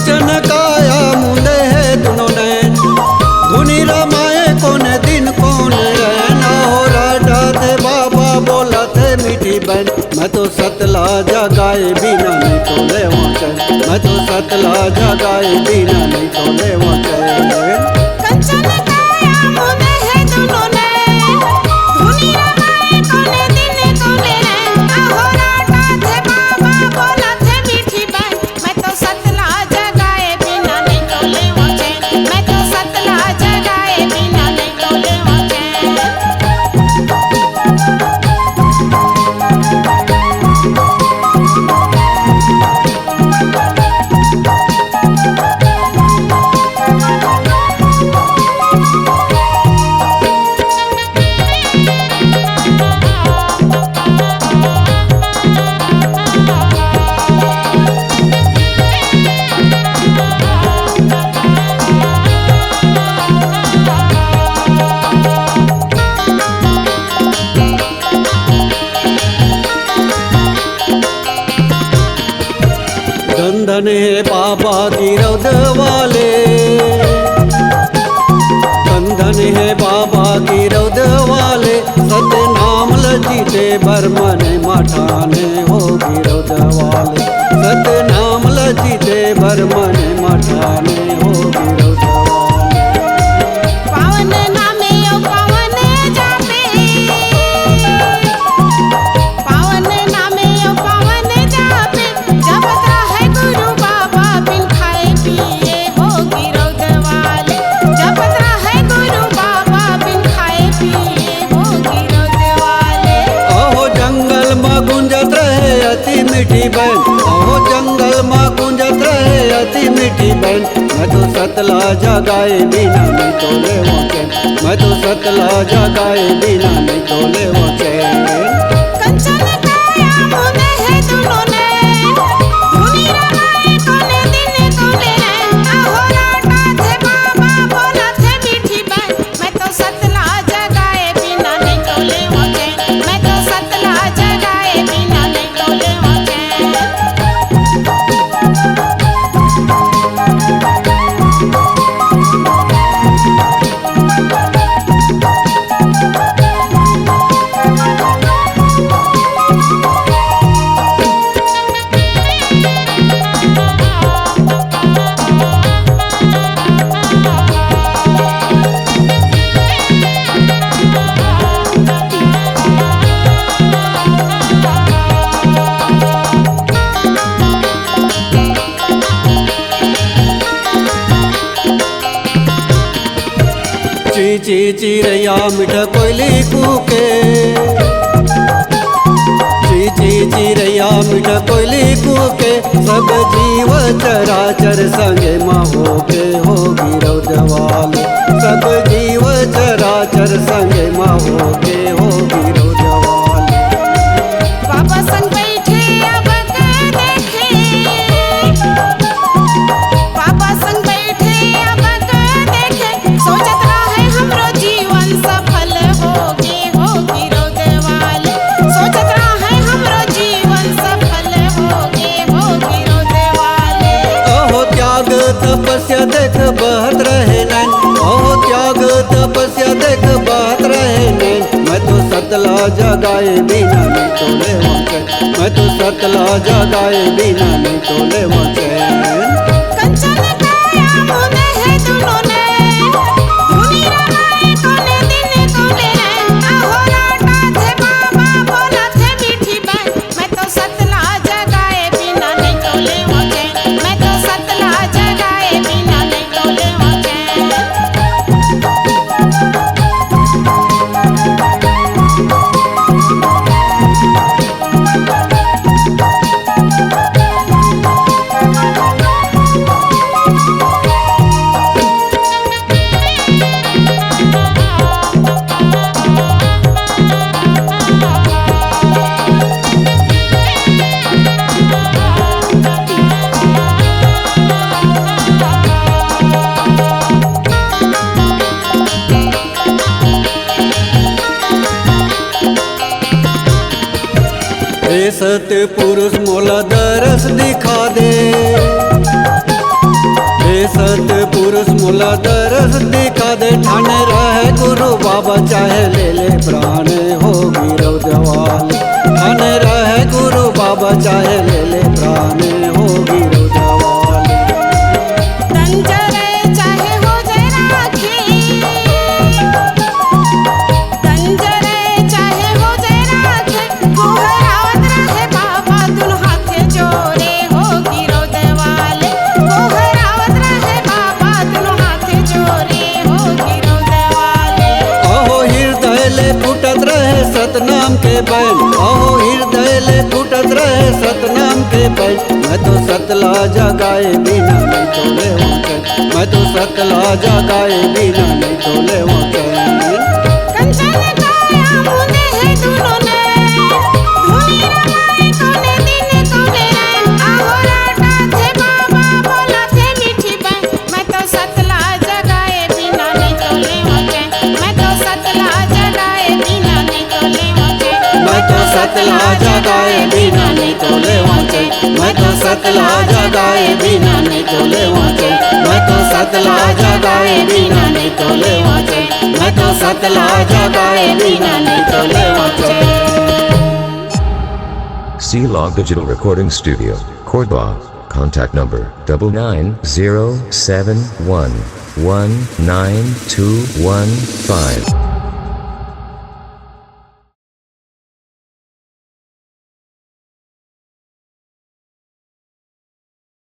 कंचन काया मुंदे है दोनों नैन, धुनी रमाए कौन दिन कौन रहना। हो राजा थे बाबा बोला थे मीठी बहन, मैं तो सतला जगाए बिना नहीं तो ले चैन, मैं तो सतला जगाए बिना नहीं तो ले चैन। कंचन काया मुंदे है दोनों नैन, धुनी रमाए कौन दिन कौन रहना। हो राजा थे बाबा बोला थे मीठी बहन, मैं तो सतला जगाए बिना नहीं तो ले चैन, मैं तो सतला जगाए बिना नहीं तो ले चैन। धन है बाबा गिरौद वाले, धन है बाबा गिरौद वाले, सतनाम लजीते बर्मन मठाने हो गिरौद वाले, सतनाम लजीते बर्मन मठाने हो गिरौद वाले। पावन नामे ओ पावन जापे, पावन नामे ओ पावन जापे, जपत रहे गुरु बाबा बिन खाए पिए हो गिरौद वाले, जपत रहे गुरु बाबा बिन खाए पिए हो गिरौद वाले। अहो जंगल में गुंजत रहे अति मीठी बहन, अहो जंगल में गुंजत रहे अति मीठी बहन, मैं तो सतला जगाए बिना नहीं तो ले चैन, मैं तो सतला जगाए बिना नहीं तो ले चैन। कंचन काया मुंदे है दोनों नैन, धुनी रमाए कौन दिन कौन रहना। हो राजा थे बाबा बोला थे मीठी बहन, मैं तो सतला जगाए बिना नहीं तो ले चैन, मैं तो सतला जगाए बिना नहीं तो ले चैन। ची चिरैया मिठ कोयली कूके, ची चिरैया मिठ कोयली कूके, सब जीव चराचर संगे महो के हो गिरौद वाले, सब जीव चराचर संगे महो के हो गिरौद वाले। बाबा संग बैठे अब के देखे, बाबा संग बैठे अब के देखे, सोचत रहे हमरो जीवन सफल होगे हो गिरौद वाले, सोचत रहे हमरो जीवन सफल होगे हो गिरौद वाले। अहो त्याग तपस्या देख बहत रहे नैन, अहो त्याग तपस्या देख बहत रहे नैन, मैं तो सतला जगाए बिना नहीं तो ले चैन, मैं तो सतला जगाए बिना नहीं तो ले चैन। कंचन काया मुंदे है दोनों नैन, धुनी रमाए कौन दिन कौन रहना। हो राजा थे बाबा बोला थे मीठी बहन, मैं तो सतला जगाए बिना नहीं तो ले चैन, मैं तो सतला जगाए बिना नहीं तो ले चैन। हे सत पुरुष मोला दरस दिखा दे, सतपुरुष मुला दरस दिखा दे ठाणे रहे गुरु बाबा चाहे ले ले प्राण होगी रौद्रवाल ठाणे रहे गुरु बाबा चाहे ले ले प्राण होगी रौद्रवाल तंजरे चाहे हो जाए राखी तंजरे चाहे हो जाए राखी गोहरावत रहे बाबा दुन हाथे जोरे होगी रौद्रवाल गोहरावत रहे बाबा दुन हाथे जोरे होगी रौद्रवाल अहो हृदय ले फुटत रहे सतनाम के बैन अहो हृदय ले फुटत रहे सतनाम के बैन मैं तो सतला जगाए बिना नहीं तोले चैन मैं तो सतला जगाए बिना नहीं तोले चैन कंचन काया मुने है दुनो ने धुनी रमाए कोने दिन कोने रैन आहो राटा थे बाबा बोला थे मीठी बहन मैं तो सतला जगाए बिना नहीं तोले चैन मैं तो सतला जगाए बिना नहीं तोले चैन मैं तो सतला जगाए बिना नहीं तोले चैन मैं तो सतला जगाए बिना नहीं तोले चैन मैं तो सतला जगाए बिना नहीं तोले चैन मैं तो सतला जगाए बिना नहीं तोले चैन C-Log Digital Recording Studio, Cordoba. Contact number 9907119215.